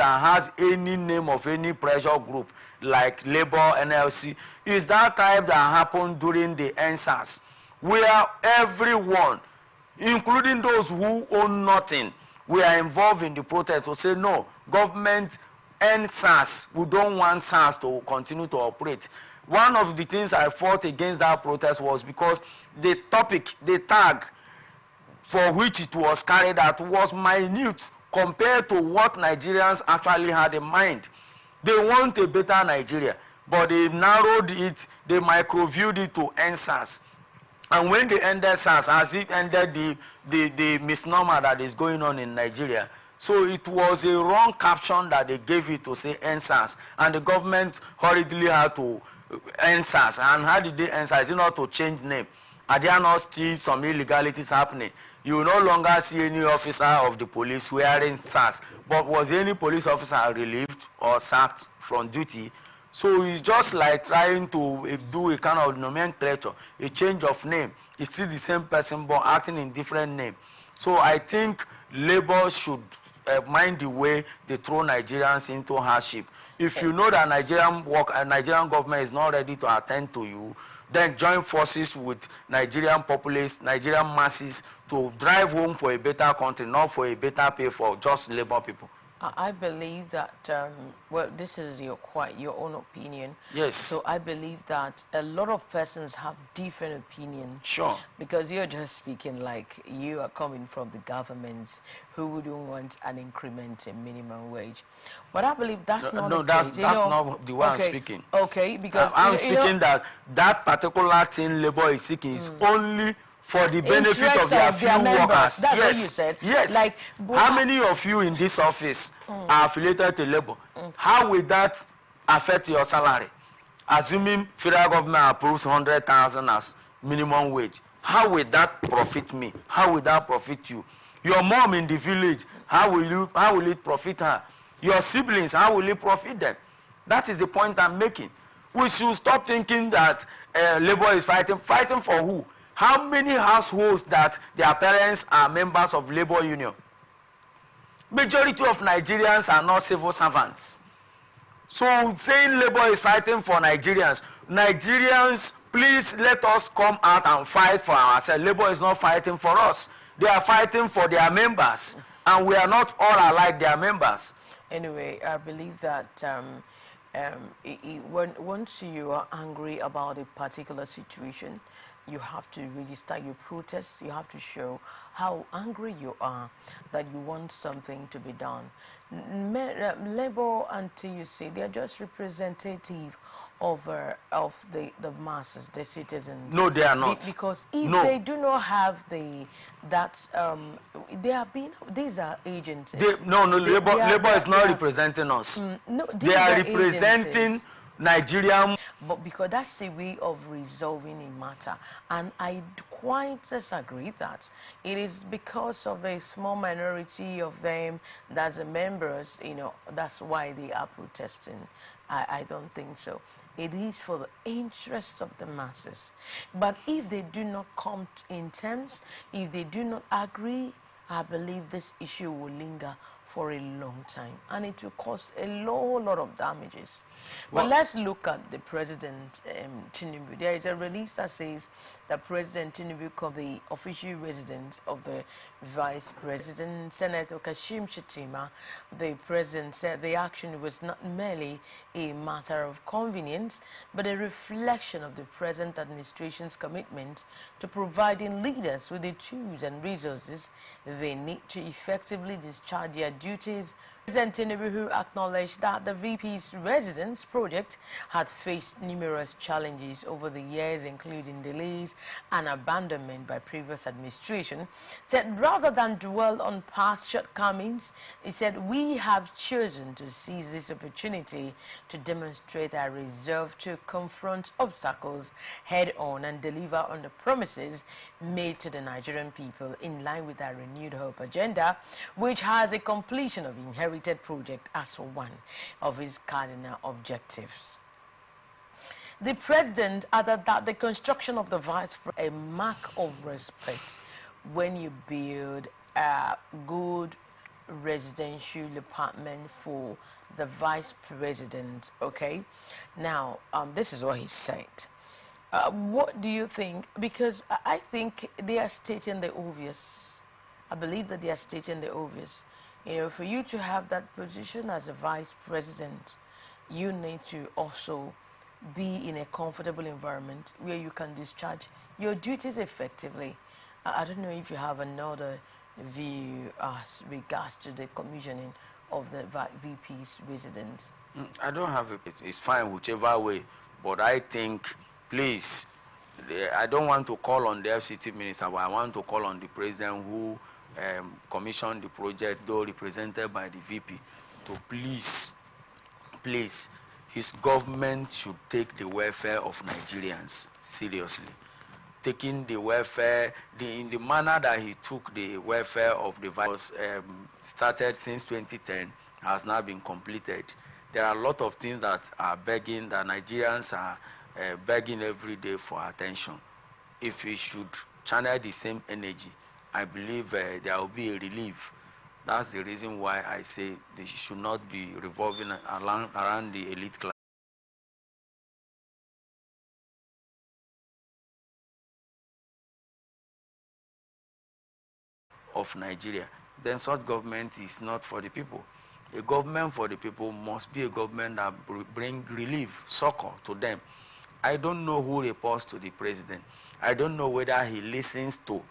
that has any name of any pressure group like Labour, NLC, is that type that happened during the NSAS, where everyone, including those who own nothing, we are involved in the protest to say no, government end SARS. We don't want SARS to continue to operate. One of the things I fought against that protest was because the topic, the tag for which it was carried out was minute compared to what Nigerians actually had in mind. They want a better Nigeria, but they narrowed it, they microviewed it to end SARS. And when they ended SARS, as it ended the misnomer that is going on in Nigeria, so it was a wrong caption that they gave it to say end SARS, and the government hurriedly had to end SARS. And how did they end SARS? Is it not to change name? Are there not still some illegalities happening? You will no longer see any officer of the police wearing SARS. But was any police officer relieved or sacked from duty? So it's just like trying to do a kind of nomenclature, a change of name. It's still the same person but acting in different name. So I think Labour should mind the way they throw Nigerians into hardship. If you know that Nigerian government is not ready to attend to you, then join forces with Nigerian populace, Nigerian masses to drive home for a better country, not for a better pay for just Labour people. I believe that, well, this is your own opinion. Yes. So I believe that a lot of persons have different opinions. Sure. Because you're just speaking like you are coming from the government who wouldn't want an increment in minimum wage. But I believe that's not the that's case. not the way I'm speaking. Okay, because I'm speaking that particular thing Labour is seeking is only for the benefit of their few workers. That's what you said. Yes. Like, how many of you in this office are affiliated to Labour? How will that affect your salary? Assuming federal government approves 100,000 as minimum wage, how will that profit me? How will that profit you? Your mom in the village, how will it profit her? Your siblings, how will it profit them? That is the point I'm making. We should stop thinking that Labour is fighting. Fighting for who? How many households that their parents are members of labor union? Majority of Nigerians are not civil servants. So saying Labour is fighting for Nigerians, please let us come out and fight for ourselves. Labour is not fighting for us. They are fighting for their members, and we are not all alike their members. Anyway, I believe that once you are angry about a particular situation, you have to register your protest. You have to show how angry you are, that you want something to be done. Labour, until you say, they are just representative of the masses, the citizens. No, they are not. Because if they do not have these are agents. Labour is not representing us. No, they are representing Nigerian. But because that's a way of resolving a matter, and I quite disagree that it is because of a small minority of them that's the members, that's why they are protesting. I don't think so. It is for the interests of the masses. But if they do not come in terms, if they do not agree, I believe this issue will linger for a long time, and it will cause a lot of damages. But let's look at the President Tinubu. There is a release that says that President Tinubu, the official residence of the Vice President, Senator Kashim Shettima, the President said the action was not merely a matter of convenience, but a reflection of the present administration's commitment to providing leaders with the tools and resources they need to effectively discharge their duties. President Tinubu, who acknowledged that the VP's residence project had faced numerous challenges over the years, including delays and abandonment by previous administration, said rather than dwell on past shortcomings, he said, we have chosen to seize this opportunity to demonstrate our resolve to confront obstacles head-on and deliver on the promises made to the Nigerian people in line with our renewed hope agenda, which has a completion of inherited project as one of its cardinal objectives. The President added that the construction of the Vice President a mark of respect when you build good residential department for the vice president. Okay, now this is what he said. What do you think? Because I think they are stating the obvious. I believe that they are stating the obvious. You know, for you to have that position as a vice president, you need to also be in a comfortable environment where you can discharge your duties effectively. I don't know if you have another view as regards to the commissioning of the VP's residence. I don't have it. It's fine whichever way, but I think, please, I don't want to call on the FCT minister, but I want to call on the president who commissioned the project, though represented by the VP, to please, his government should take the welfare of Nigerians seriously. Taking the welfare, in the manner that he took the welfare of the virus, started since 2010, has now been completed. There are a lot of things that are begging, that Nigerians are begging every day for attention. If we should channel the same energy, I believe there will be a relief. That's the reason why I say they should not be revolving around the elite class of Nigeria. Then such government is not for the people. A government for the people must be a government that bring relief, succor to them. I don't know who reports to the president. I don't know whether he listens to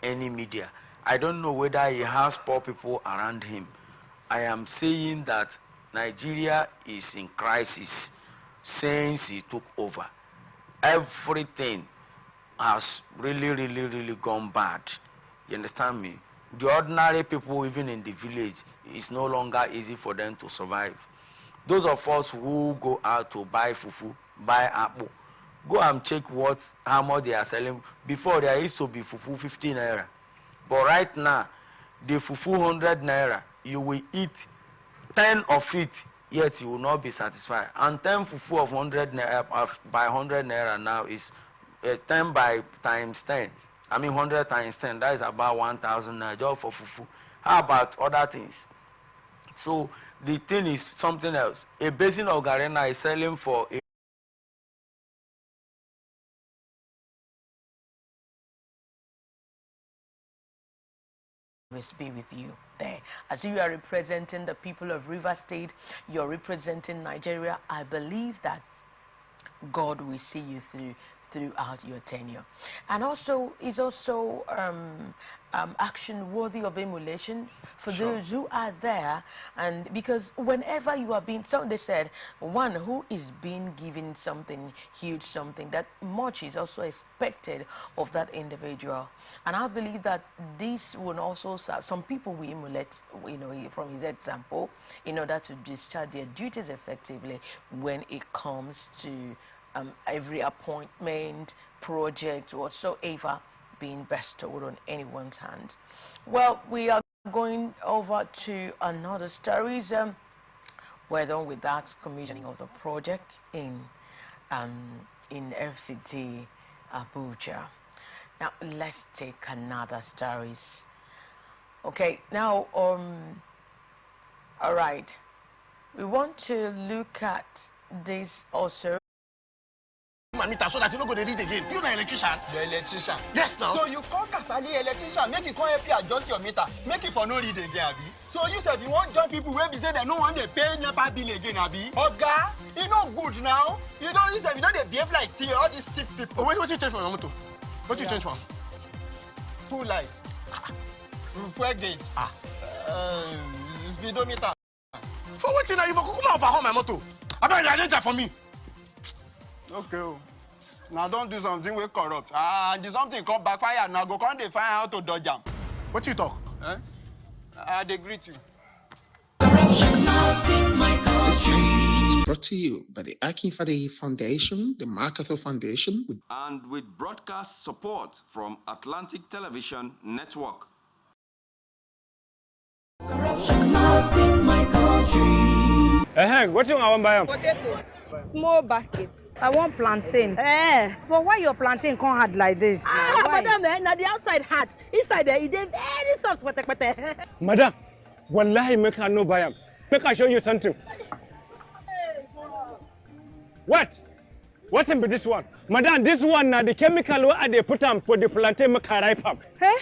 any media. I don't know whether he has poor people around him. I am saying that Nigeria is in crisis since he took over. Everything has really gone bad. You understand me? The ordinary people, even in the village, it's no longer easy for them to survive. Those of us who go out to buy fufu, buy apple, go and check how much they are selling. Before, there used to be fufu 15 naira. But right now, the fufu 100 naira, you will eat 10 of it, yet you will not be satisfied. And 10 fufu of 100 naira, by 100 naira now is 10 by times 10. I mean 100 times 10, that is about 1,000 naira just for fufu. How about other things? So the thing is something else. A basin of garena is selling for be with you there. As you are representing the people of River State, you're representing Nigeria. I believe that God will see you throughout your tenure. And also, it's also action worthy of emulation for those who are there. And because whenever you are being, they said, one who is being given something huge, something that much is also expected of that individual. And I believe that this will also serve, some people will emulate, you know, from his example, in order to discharge their duties effectively when it comes to every appointment, project, whatsoever being bestowed on anyone's hand. Well, we are going over to another stories. We're done with that commissioning of the project in FCT Abuja. Now let's take another stories. Okay, now all right, we want to look at this also. Meter so that you don't go to read again. You know electrician? The electrician. Yes, now. So you call Kasali electrician, make it come help you adjust your meter, make it for no read again, Abi. So you said you want join people where be say they no want they pay NEPA bill again, Abi. Oga, you know good now. You don't use you don't they behave like all these stiff people. What you change from your motor? What you change from? Two lights. Fuel gauge. Speedometer. For what now? You for come out for home my motor. I bet you identify for me. Okay. Now don't do something we corrupt. And something come backfire. Now go come they find how to dodge them. What you talk? They greet you. Corruption not in my country. This message is brought to you by the Akinfade Foundation, the MacArthur Foundation, and with broadcast support from Atlantic Television Network. Corruption not in my country. What do you want to buy? Potato. Small baskets. I want plantain. But why your plantain can't hard like this? Madam, now the outside hard. Inside there, it is very soft. Madam, Wallahi, make her no buy am. Make her show you something. What? What be this one? Madam, this one now the chemical what they put on for the plantain make her ripe up. Hey?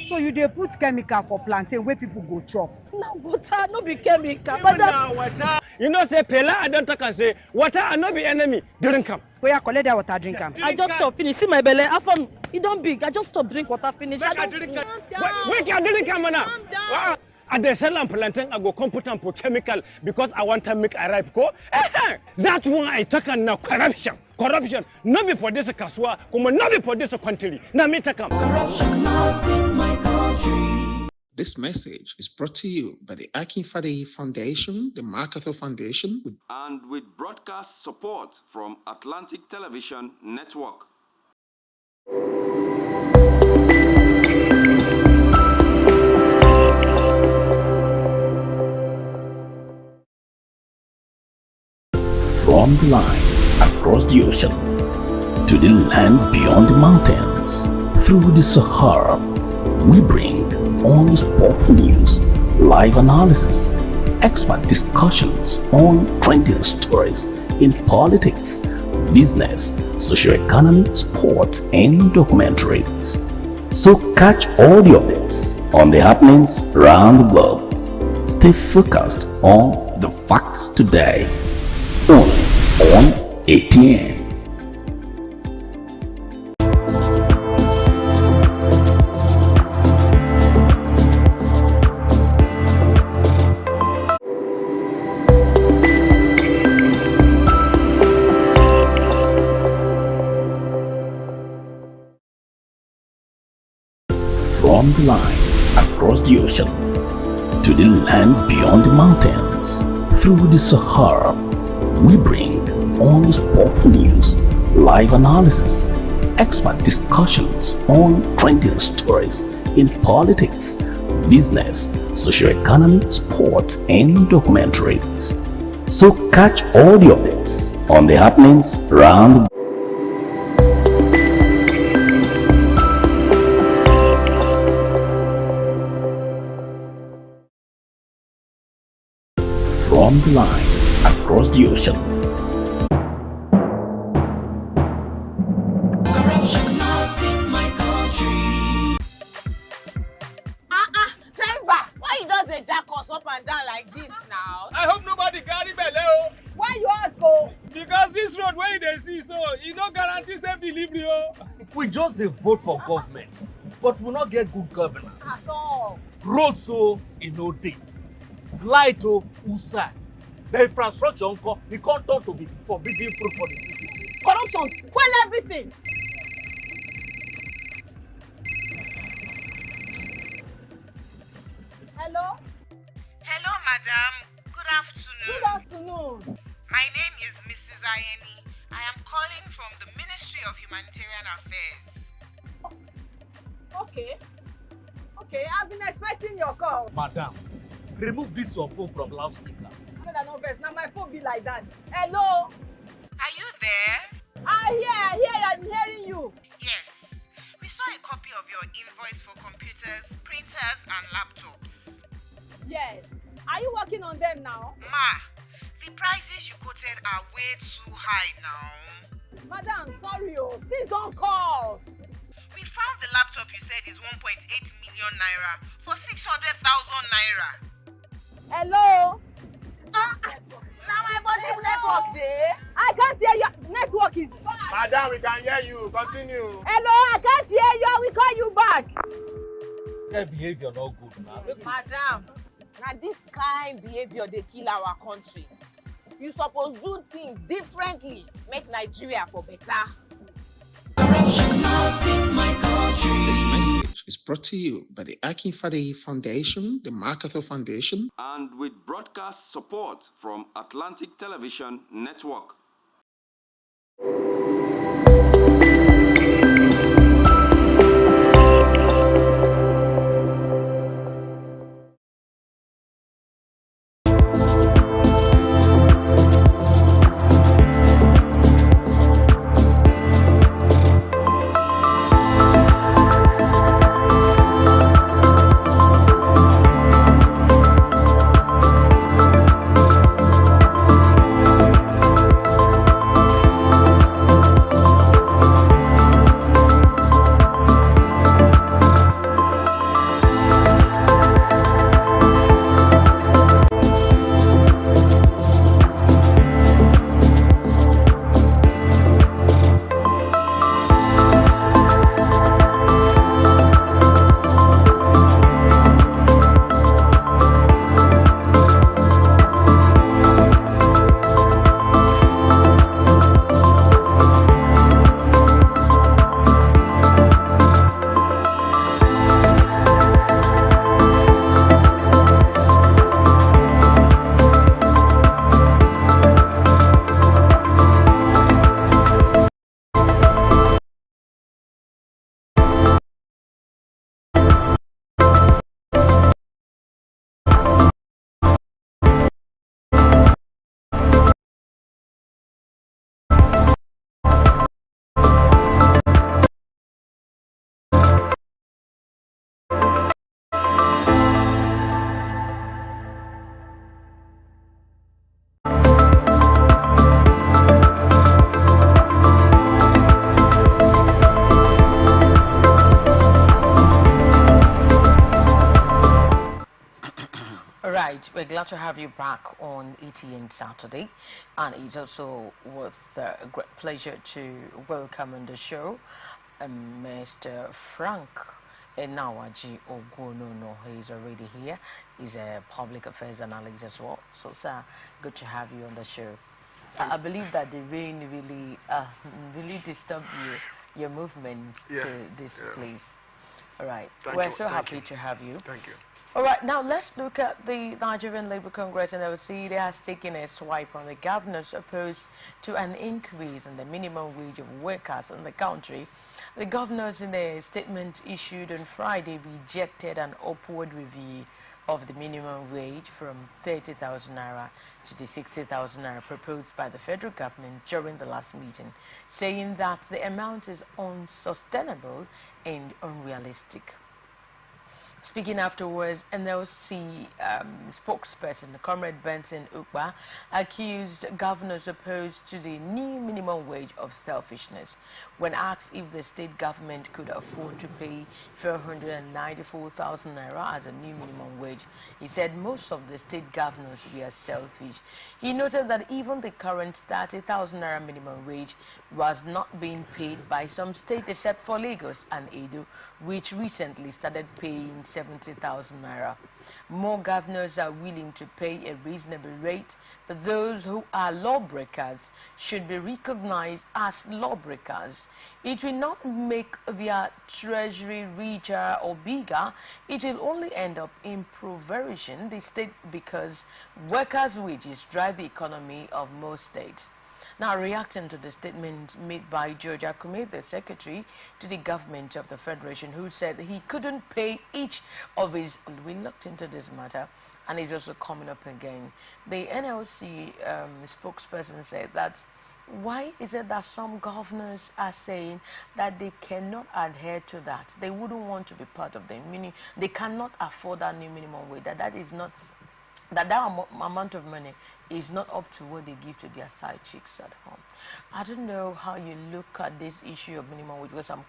So you dey put chemical for plantain where people go chop? Now water no be chemical. Now water. You know say Pela I don't talk and say water I no be enemy. Drink am. Where you collect that water, drink am. I just stop finish. See my belly. After it don't big. I just stop drink water finish. Wait, you drink am now. Wow. I dey sell am plantain I go come put am for chemical because I want to make a ripe go. That one I talk and now corruption. Corruption. No be for this kaswa, come no be for this country. Now me take am. Corruption not in my country. This message is brought to you by the Atn Saturday Foundation, the MacArthur Foundation, and with broadcast support from Atlantic Television Network. From the line across the ocean to the land beyond the mountains, through the Sahara, we bring on sport news, live analysis, expert discussions on trending stories in politics, business, socio-economy, sports, and documentaries. So catch all the updates on the happenings around the globe. Stay focused on the fact today. Only on ATN. From the line across the ocean to the land beyond the mountains, through the Sahara, we bring on sport news, live analysis, expert discussions on trending stories in politics, business, socio-economy, sports, and documentaries. So catch all the updates on the happenings around the globe. From the line across the ocean. Corruption not in my country. Driver, why you just dey jack us up and down like this now? I hope nobody carry belle. Why you ask oh? Because this road where they see so, it no guarantee safe delivery. We just dey vote for government, but we not get good governance. At all. Road so e no dey. Light o usai. The infrastructure nko e come turn to be forbidden fruit for the city. Corruption, spoil everything. Hello? Hello, madam. Good afternoon. Good afternoon. My name is Mrs. Ayeni. I am calling from the Ministry of Humanitarian Affairs. Okay. Okay, I've been expecting your call. Madam, remove this your phone from loudspeaker. No vex, now my phone be like that. Hello? Are you there? I hear, I'm hearing you. Yes. We saw a copy of your invoice for computers, printers, and laptops. Yes. Are you working on them now? Ma, the prices you quoted are way too high now. Madam, sorry, please don't cost. We found the laptop you said is 1.8 million naira for 600,000 naira. Hello? Now my body network there. I can't hear you. Network is bad. Madam, we can hear you. Continue. Hello, I can't hear you. I will call you back. That behavior not good now. Madam, now this kind behavior they kill our country. You suppose do things differently. Make Nigeria for better. Corruption not in my country. This message is brought to you by the Atn Saturday Foundation, the MacArthur Foundation, and with broadcast support from Atlantic Television Network. right, we're glad to have you back on Atn Saturday, and it's also with great pleasure to welcome on the show Mr. Frank Enawaji Ogunono. He's already here. He's a public affairs analyst as well. So, sir, good to have you on the show. I believe that the rain really disturbed your movement to this place. All right, we're so happy to have you. Thank you. All right, now let's look at the Nigerian Labour Congress, and NLC. It has taken a swipe on the governors opposed to an increase in the minimum wage of workers in the country. The governors, in a statement issued on Friday, rejected an upward review of the minimum wage from 30,000 naira to the 60,000 naira proposed by the federal government during the last meeting, saying that the amount is unsustainable and unrealistic. Speaking afterwards, NLC spokesperson Comrade Benson Ukpa accused governors opposed to the new minimum wage of selfishness. When asked if the state government could afford to pay 494,000 naira as a new minimum wage, he said most of the state governors were selfish. He noted that even the current 30,000 naira minimum wage was not being paid by some states except for Lagos and Edo, which recently started paying 70,000 naira. More governors are willing to pay a reasonable rate, but those who are lawbreakers should be recognized as lawbreakers. It will not make their treasury richer or bigger. It will only end up impoverishing the state because workers' wages drive the economy of most states. Now, reacting to the statement made by George Akume, the secretary to the government of the Federation, who said he couldn't pay each of his, we looked into this matter, and it's also coming up again. The NLC spokesperson said that why is it that some governors are saying that they cannot adhere to that? They wouldn't want to be part of the minimum. They cannot afford that new minimum wage. That is not, that amount of money is not up to what they give to their side chicks at home. I don't know how you look at this issue of minimum wage, because I'm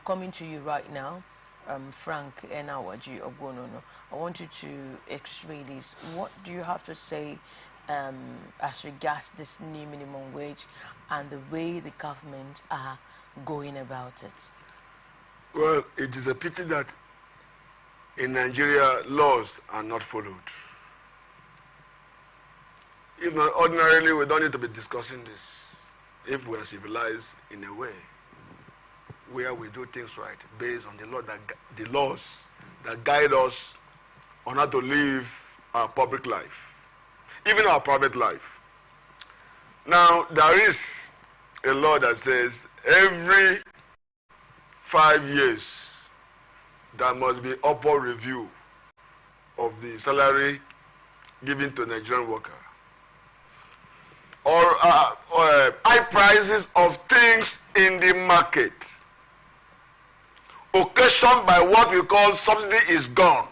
coming to you right now, Frank Enawaji Ogunono. I want you to x-ray this. What do you have to say as regards this new minimum wage and the way the government are going about it? Well, it is a pity that in Nigeria laws are not followed. If not, ordinarily, we don't need to be discussing this if we are civilized in a way where we do things right based on the laws that guide us on how to live our public life, even our private life. Now, there is a law that says every 5 years there must be upward review of the salary given to Nigerian worker, or high prices of things in the market occasioned by what we call subsidy is gone.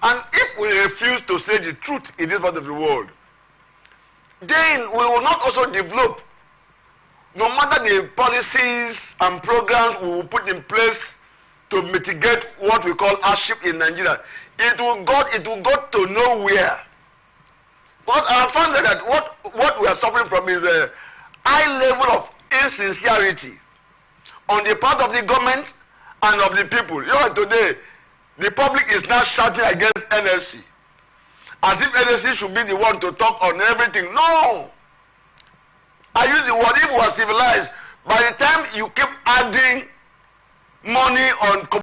And if we refuse to say the truth in this part of the world, then we will not also develop, no matter the policies and programs we will put in place to mitigate what we call hardship in Nigeria. It will go to nowhere. But I found that what we are suffering from is a high level of insincerity on the part of the government and of the people. You know, today, the public is now shouting against NLC, as if NLC should be the one to talk on everything. No! I use the word, if we are civilized, by the time you keep adding money on